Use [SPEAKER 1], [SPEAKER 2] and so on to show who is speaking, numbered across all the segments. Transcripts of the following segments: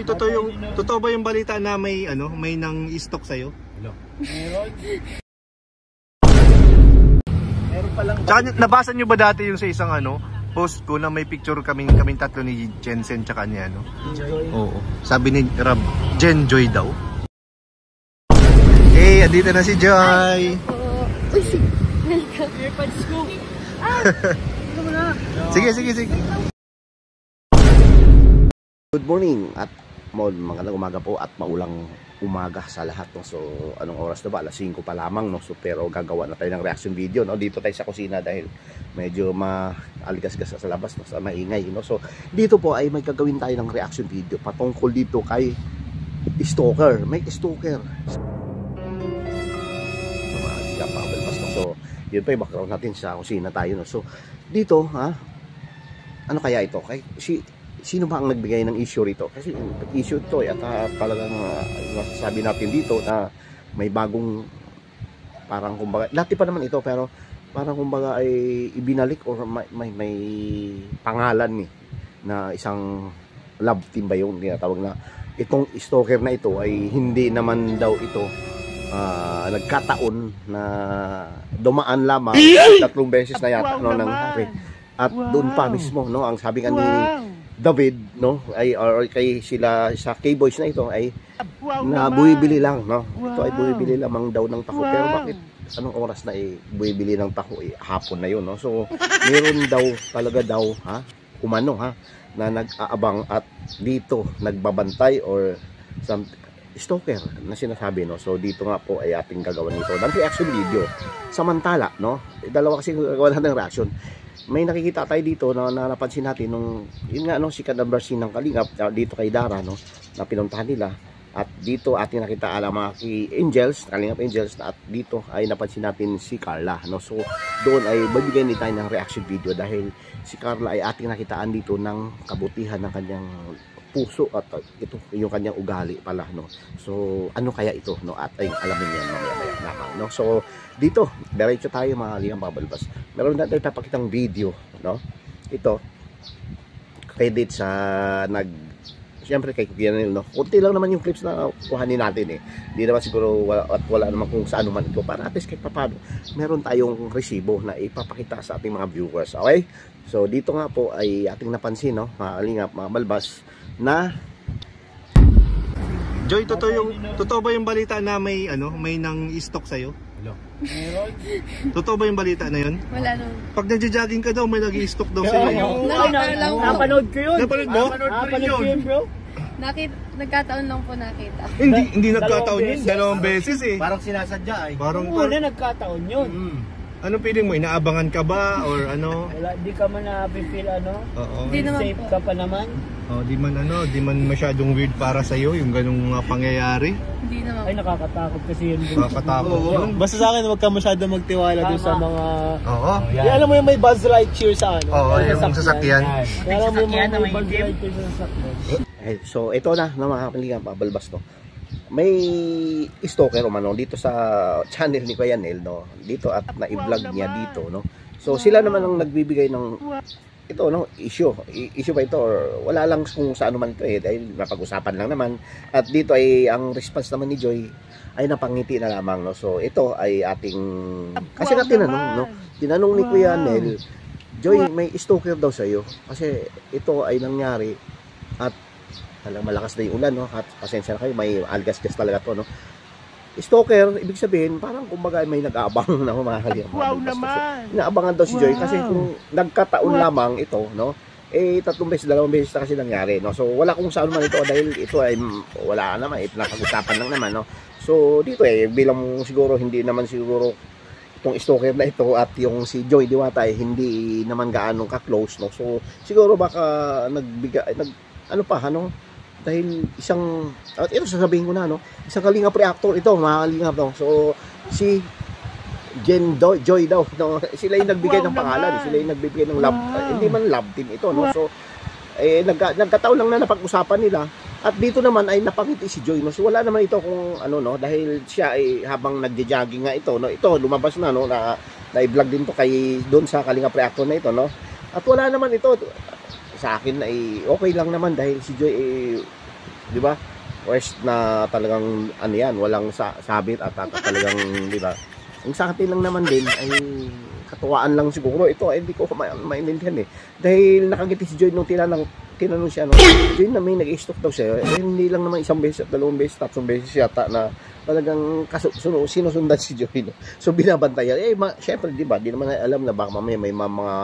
[SPEAKER 1] Joy, totoo ba yung balita na may may nang stock sa'yo?
[SPEAKER 2] Meron. Meron palang.
[SPEAKER 1] Tsaka, nabasa nyo ba dati yung sa isang post ko na may picture kaming tatlo ni Jensen tsaka niya
[SPEAKER 2] Joy.
[SPEAKER 1] Oo. Sabi ni Rob, Joy daw. Eh, andito na si Joy.
[SPEAKER 3] Uy, welcome.
[SPEAKER 2] Airpods ko.
[SPEAKER 1] Sige.
[SPEAKER 4] Good morning at magandang umaga po at maulang umaga sa lahat, no? So anong oras na ba? Alas 5 pa lamang, no? So pero gagawa na tayo ng reaction video, no? Dito tayo sa kusina dahil medyo maaligas-gas sa labas, no? Sa maingay, no? So dito po ay may gagawin tayo ng reaction video patungkol dito kay stalker. May stalker. So yun pa yung background natin sa kusina tayo, no? So dito, ano kaya ito? Sino ba ang nagbigay ng issue rito? Kasi issue ito at talagang masasabi natin dito na may bagong parang kumbaga, dati pa naman ito pero parang kumbaga ay ibinalik or may pangalan na isang love team ba yung tinatawag na itong stalker na ito ay hindi naman daw ito nagkataon na dumaan lamang 3 beses na yata nangyari. At doon pa mismo, no, ang sabi nga ni David, no, ay or kay sila sa K-Boys na ito ay buibili lang, no. Ito ay buibili lamang daw ng taho. Pero bakit anong oras na buibili ng taho? Hapon na 'yon, no. So meron daw talaga daw umano na nag-aabang at dito nagbabantay or some stalker na sinasabi, no. So dito nga po ay ating gagawin nito ng reaction video. Samantala, no, dalawa kasi gagawa natin ng reaction. May nakikita tayo dito na napansin natin nung yun nga, no, si number C ng Kalingap dito kay Dara, no, na pinuntahan nila. At dito ating nakita mga Angels, Kalingap Angels, at dito ay napansin natin si Carla, no. So doon ay magbigay din tayo ng reaction video dahil si Carla ay ating nakitaan dito ng kabutihan ng kanyang puso at ito yung kanyang ugali pala, no. So ano kaya ito, no, at ay alamin niyan mamaya lamang, no. So dito diretso tayo mga ligang pabalbas. Meron na tayo papakitang video, no. Ito credit sa siyempre kay Kuya Nel, no. Kunti lang naman yung clips na kuhanin natin Hindi naman siguro wala naman kung saan man ito para at least kahit paano meron tayong resibo na ipapakita sa ating mga viewers. Okay? So dito nga po ay ating napansin, no, mga kalingap, mga balbas, na
[SPEAKER 1] Joy, totoo ba yung balita na may nang stock sa'yo?
[SPEAKER 2] Meron.
[SPEAKER 1] Totoo ba yung balita na yun?
[SPEAKER 3] Wala nung.
[SPEAKER 1] Pag nagja-jogging ka daw, may nag-i-stock daw sa'yo.
[SPEAKER 2] Napanood ko yun.
[SPEAKER 1] Napanood mo?
[SPEAKER 2] Napanood ko yun, bro.
[SPEAKER 3] Nagkataon lang po nakita.
[SPEAKER 1] Hindi nagkataon yun. Dalawang beses
[SPEAKER 2] Parang sinasadya
[SPEAKER 1] Parang
[SPEAKER 2] nagkataon yun.
[SPEAKER 1] Anong feeling mo? Inaabangan ka ba? Or ano?
[SPEAKER 2] Wala, di ka man na-feel
[SPEAKER 1] Oo.
[SPEAKER 3] Di naman
[SPEAKER 2] safe
[SPEAKER 3] po.
[SPEAKER 2] ka pa naman.
[SPEAKER 1] Di man masyadong weird para sa'yo yung ganung pangyayari.
[SPEAKER 3] Hindi naman.
[SPEAKER 2] Ay, nakakatakot kasi yun.
[SPEAKER 1] Nakakatakot yun.
[SPEAKER 5] Basta sa akin, huwag ka masyado magtiwala doon sa mga...
[SPEAKER 1] Oo.
[SPEAKER 5] Alam mo yung may Buzz Lightyear sa ano?
[SPEAKER 1] Oo, yung sasakyan.
[SPEAKER 5] Alam mo yung may Buzz Lightyear sa sasakyan.
[SPEAKER 4] So ito na mga kalingap, pabalbas, no. May stalker umano dito sa channel ni Kuya Nel, no. Dito at na-i-vlog niya dito, no. So sila naman ang nagbibigay ng ito, no, issue ba ito or wala lang kung saan man ito dahil mapag-usapan lang naman. At dito ay ang response naman ni Joy ay napangiti na lamang, no. So ito ay ating kasi tinanong ni Kuya Nel, Joy, may stalker daw sa iyo kasi ito ay nangyari at malakas na yung ulan, no. At pasensya na kayo, may algas-gas talaga to, no. Stalker, ibig sabihin parang kumbaga may nag-aabang na mga kalingap. Wow naman. Inaabangan daw si Joy kasi kung nagkataon lamang ito, no, 3 beses, 2 beses na kasi nangyari, no. So wala kung saan man ito dahil ito ay wala naman, pinapag-usapan lang naman, no. So dito bilang siguro hindi naman siguro itong stalker na ito at yung si Joy Diwata hindi naman gaano ka-close, no. So siguro baka dahil isang ito sasabihin ko na, no, isang kalingap reactor ito, mga kalingap, no. So si Joy daw, no, sila yung nagbigay ng pangalan, sila yung nagbibigay ng love, hindi man love team ito, no. So nagkataon lang na napag-usapan nila at dito naman ay napangiti si Joy, no. So wala naman ito kung no, dahil siya ay habang nagja-jogging nga ito, no, ito lumabas na, no, na i-vlog din to kay doon sa kalingap reactor na ito, no. At wala naman ito sa akin ay okay lang naman dahil si Joy di ba? Rest na talagang ano yan, walang sabit at talagang, di ba? Ang sa atin lang naman din ay katuwaan lang siguro. Ito ay hindi ko maintindihan eh. Dahil nakangiti si Joy nung tinanong siya, no? Joy na may nag-i-stalk daw siya. Eh, hindi lang naman isang beses, dalawang beses, tatlong beses yata na talagang sinusundan si Joy, no? So binabantayan. Eh, syempre, di ba? Di naman alam na baka mamaya may mga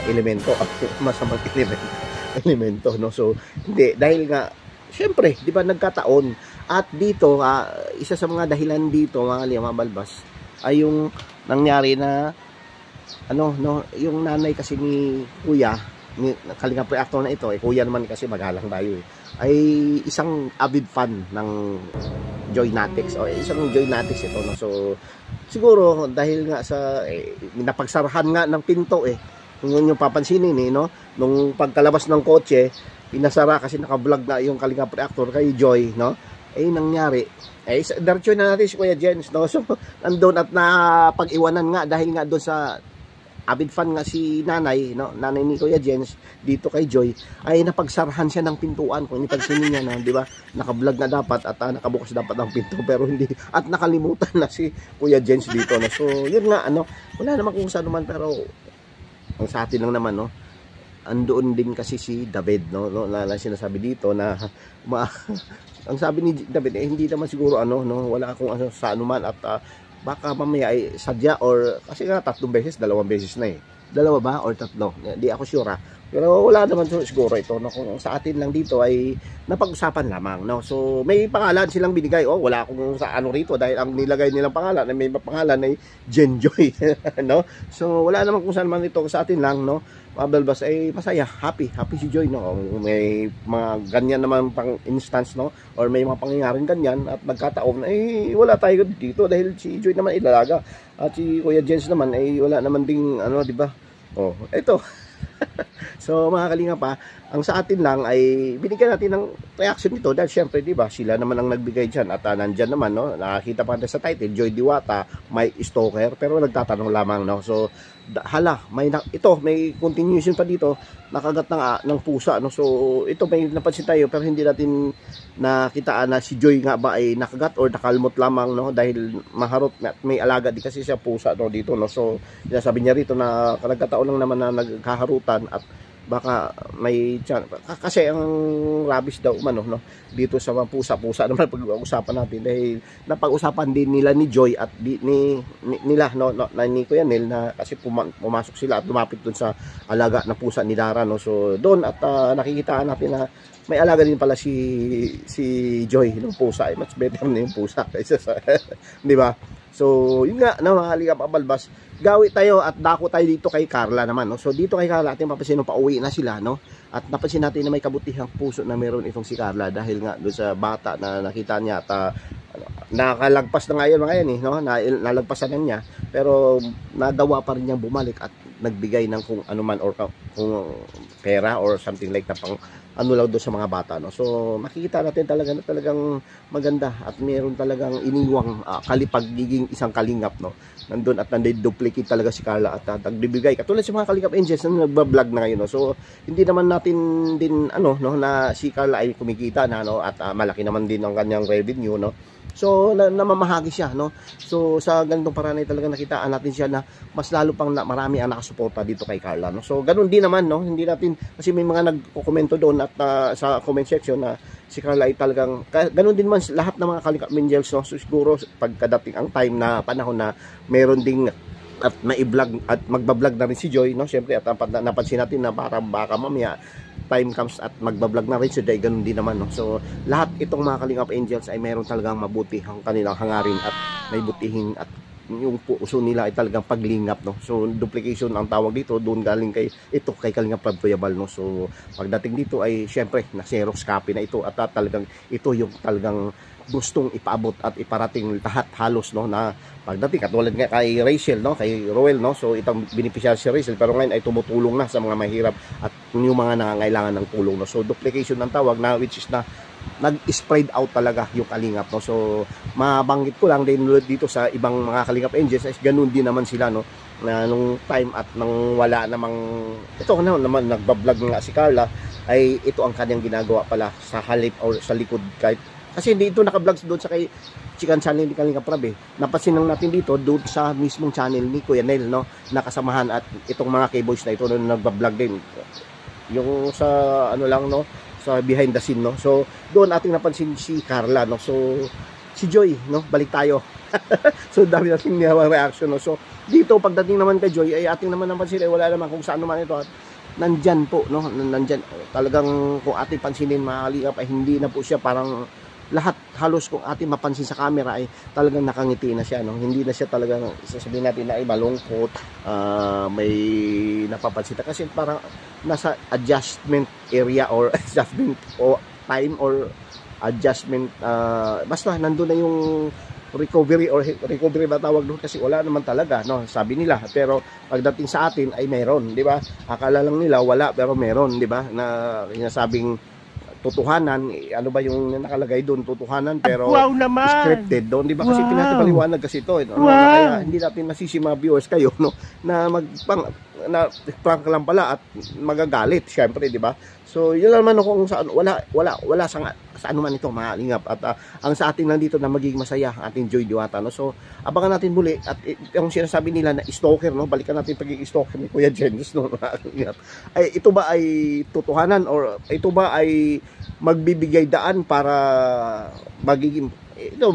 [SPEAKER 4] elemento, masamang elemento, no? So, hindi. Dahil nga, syempre, di ba, nagkataon. At dito, isa sa mga dahilan dito, mga balbas, ay yung nangyari na, yung nanay kasi ni Kuya, ni Kalingap Reactor na ito, Kuya naman kasi magalang tayo ay isang avid fan ng Joynatics, o isang Joynatics ito, no? So, siguro, dahil nga sa, napagsarahan nga ng pinto, kung yung papansinin, no? Nung pagkalabas ng kotse, pinasara kasi naka-vlog na yung Kalingap Reactor kay Joy, no? Nangyari, diretso na natin si Kuya Jens, no? So, nandun at napag-iwanan nga dahil nga doon sa avid fan nga si nanay, no? Nanay ni Kuya Jens dito kay Joy, ay napagsarahan siya ng pintuan. Kung ipansinin niya, no? Di ba? Naka-vlog na dapat at nakabukas dapat ang pinto, pero hindi, at nakalimutan na si Kuya Jens dito, no? So, yun nga, wala naman kung saan naman, pero ang sa atin lang naman, no? Andoon din kasi si David, no? Na sinasabi dito na ang sabi ni David, hindi naman siguro wala akong sa anuman at baka mamaya ay sadya or kasi nga dalawang beses na dalawa ba or tatlo, hindi ako sure pero wala naman siguro ito, no? Kung sa atin lang dito ay napag-usapan lamang, no? So may pangalan silang binigay, wala akong sa rito dahil ang nilagay nilang pangalan ay may pangalan ay Jenjoy, no? So wala naman kung saan man ito, sa atin lang, no? Mabalbas ay masaya, happy si Joy, no? May mga ganyan naman pang instance, no? Or may mga pangyayaring ganyan at nagkataon ay wala tayo dito dahil si Joy naman ilalaga at si Kuya Jens naman ay wala naman ding di ba? Ito. So mga Kalingap, ang sa atin lang ay binigyan natin ng reaction nito dahil syempre, di ba, sila naman ang nagbigay dyan at nandyan naman, no? Nakakita pa sa title, Joy Diwata, may stalker, pero nagtatanong lamang, no? So may continuation pa dito, nakagat ng pusa, no? So ito may napansin tayo pero hindi natin nakitaan na si Joy nga ba ay nakagat or nakalmot lamang, no? Dahil maharot at may alaga di kasi siya pusa, no, dito, no? So sinasabi niya rito na nagkataon lang naman na nagkaharutan at baka may kasi ang rabies daw no, dito sa mga pusa naman pag-uusapan natin dahil napag-usapan din nila ni Joy at nila, no, ni Kuya Nel na kasi pumasok sila at lumapit dun sa alaga na pusa ni Dara, no? So doon at nakikitaan natin na may alaga din pala si Joy ng pusa, much better na yung pusa kaysa sa di ba? So yun nga, no, mga Kalingap Balbas, gawi tayo at dako tayo dito kay Carla naman, no? So dito kay Carla ating papansin pauwi na sila, no? At napansin natin na may kabutihang puso na meron itong si Carla dahil nga doon sa bata na nakita niya at nakalagpas na ngayon no? Nalagpasan na niya pero nadawa pa rin niyang bumalik at nagbigay ng kung ano man or kung pera or something like na pang lang doon sa mga bata, no? So makikita natin talagang maganda at meron talagang iniwang kalipag giging isang kalingap, no? Nandun at nandiduplicate talaga si Carla at nagbibigay katulad sa mga Kalingap Angels na nagba-vlog na ngayon, no? So hindi naman natin din no, na si Carla ay kumikita na, no? At malaki naman din ang kanyang revenue, no? So namamahagi siya, no? So sa ganitong paraan ay talagang nakitaan natin siya na mas lalo pang marami ang nakasuporta dito kay Carla, no? So ganun din naman, no? Hindi natin kasi may mga nagko-komento doon at sa comment section na si Carla ay talagang ganun din man lahat ng mga Kalingap Angels, no? So siguro pagkadating ang time na panahon na meron ding at mai-vlog at magba-vlog na rin si Joy, no? Syempre at napansin natin na parang baka mamaya time comes at magba-vlog na rin si Joy, ganun din naman, no? So lahat itong mga Kalingap Angels ay meron talagang mabuti ang kanilang hangarin at may butihin at yung puso nila ay talagang paglingap, no? So duplication ang tawag dito, doon galing kay Kalingap Rob Kuyabal, no? So pagdating dito ay syempre na Xerox copy na ito at talagang ito yung talagang gustong ipaabot at iparating lahat halos, no, na pagdating katulad nga kay Rachel, no, kay Roel, no? So itong beneficiary si Rachel pero ngayon ay tumutulong na sa mga mahirap at yung mga nangangailangan ng tulong, no? So duplication ng tawag na which is na nag-spread out talaga yung Kalingap, no? So mabanggit ko lang din dito sa ibang mga Kalingap Angels ay ganun din naman sila, no, na nung time at nang wala namang ito naman nagba-vlog nga si Carla ay ito ang kanyang ginagawa pala sa halip or sa likod. Kahit kasi hindi ito naka-vlogs doon sa kay Chikan channel ni Kalinga Prab eh. Napansin lang natin dito doon sa mismong channel ni Kuya Nel, no, nakasamahan at itong mga K-boys na ito na nagba-vlog din. Yung sa ano lang, no, sa behind the scene, no. So doon ating napansin si Carla, no. So si Joy, no, balik tayo. So dami nating reaction, no. So dito pagdating naman kay Joy ay ating naman napansin ay wala naman kung saan naman ito at nandyan po, no, nandyan talagang kung ating pansinin mga kalingap ay hindi na po siya parang lahat halos kung ating mapansin sa camera ay talagang nakangiti na siya, no? Hindi na siya talagang sasabihin natin na ay malungkot, may napapansin na kasi parang nasa adjustment area or adjustment o time or adjustment, basta nandun na yung recovery or recovery ba tawag doon kasi wala naman talaga, no, sabi nila, pero pagdating sa atin ay meron, di ba? Akala lang nila wala pero meron, di ba, na sinasabing totohanan, ano ba yung nakalagay doon, totohanan pero
[SPEAKER 5] wow naman,
[SPEAKER 4] scripted doon, di ba? Kasi pinapaliwanag kasi ito, no?
[SPEAKER 5] Wow.
[SPEAKER 4] Kaya hindi natin masisi mga viewers kayo, no, na prank lang pala at magagalit syempre, di ba? So yun naman kung saan wala sa ano man ito mga kalingap at ang sa atin lang dito na magiging masaya ating Joy Diwata, no. So abangan natin muli at yung sinasabi nila na stalker, no, balikan natin pagiging stalker ni Kuya Jens, no, mga kalingap. Ay ito ba ay totohanan or ito ba ay magbibigay daan para magiging ito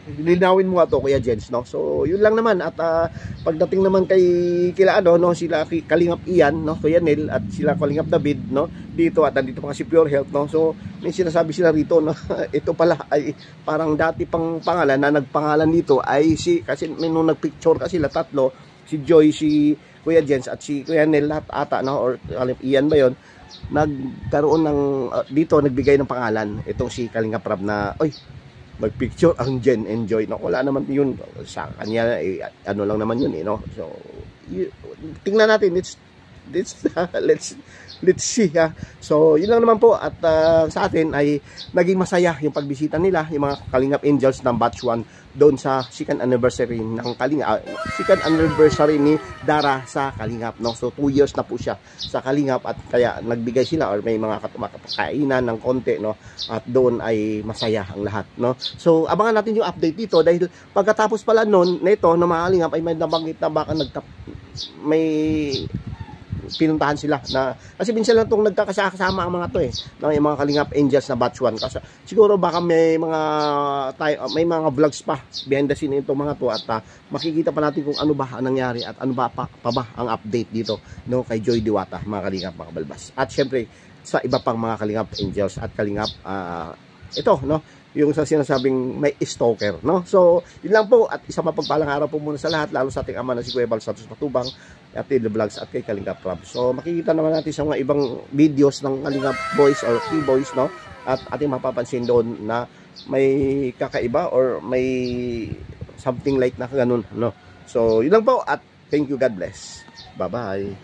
[SPEAKER 4] linawin mo nga to Kuya Jens, no. So yun lang naman at pagdating naman kay kila ano, no, sila Kalingap Ian, no, Kuya Nel at sila Kalingap David, no, dito at nandito pa si Pure Health, no. So may sinasabi sila rito, no, ito pala ay parang dati pang pangalan na nagpangalan dito ay si kasi may nung nagpicture kasi sila tatlo, si Joy, si Kuya Jens at si Kuya Nel lahat ata, no, or Kalingap Ian ba yon, nagkaroon ng dito nagbigay ng pangalan itong si Kalinga Prab na oy magpicture ang Jen Enjoy, no. Wala naman yun sa kanya, ano lang naman yun, no. So tingnan natin, let's see, ha. So yun lang naman po at sa atin ay naging masaya yung pagbisita nila, yung mga Kalingap Angels ng batch 1 doon sa second anniversary ng second anniversary ni Dara sa Kalingap, no. So 2 years na po siya sa Kalingap at kaya nagbigay sila or may mga kapakainan ng konti, no, at doon ay masaya ang lahat, no. So abangan natin yung update dito dahil pagkatapos pala noon nito na mga Kalingap ay may nabanggit na baka may pinuntahan sila na kasi minsan lang itong nagkakasama ang mga to na yung mga Kalingap Angels na batch 1 kasi siguro baka may mga vlogs pa behind the scene itong mga to at makikita pa natin kung ano ba ang nangyari at ano ba pa ba ang update dito, no, kay Joy Diwata mga Kalingap, mga Kabalbas, at syempre sa iba pang mga Kalingap Angels at Kalingap ito, no, yung sa sinasabing may stalker, no. So yun lang po at isang mapagpalang araw po muna sa lahat, lalo sa ating ama na si Kuya Bal Santos Matubang at the vlogs at kay Kalinga Prab. So makikita naman natin sa mga ibang videos ng Kalinga Boys or K-Boys, no, at ating mapapansin doon na may kakaiba or may something like na ganun, no. So yun lang po at thank you, God bless, bye bye.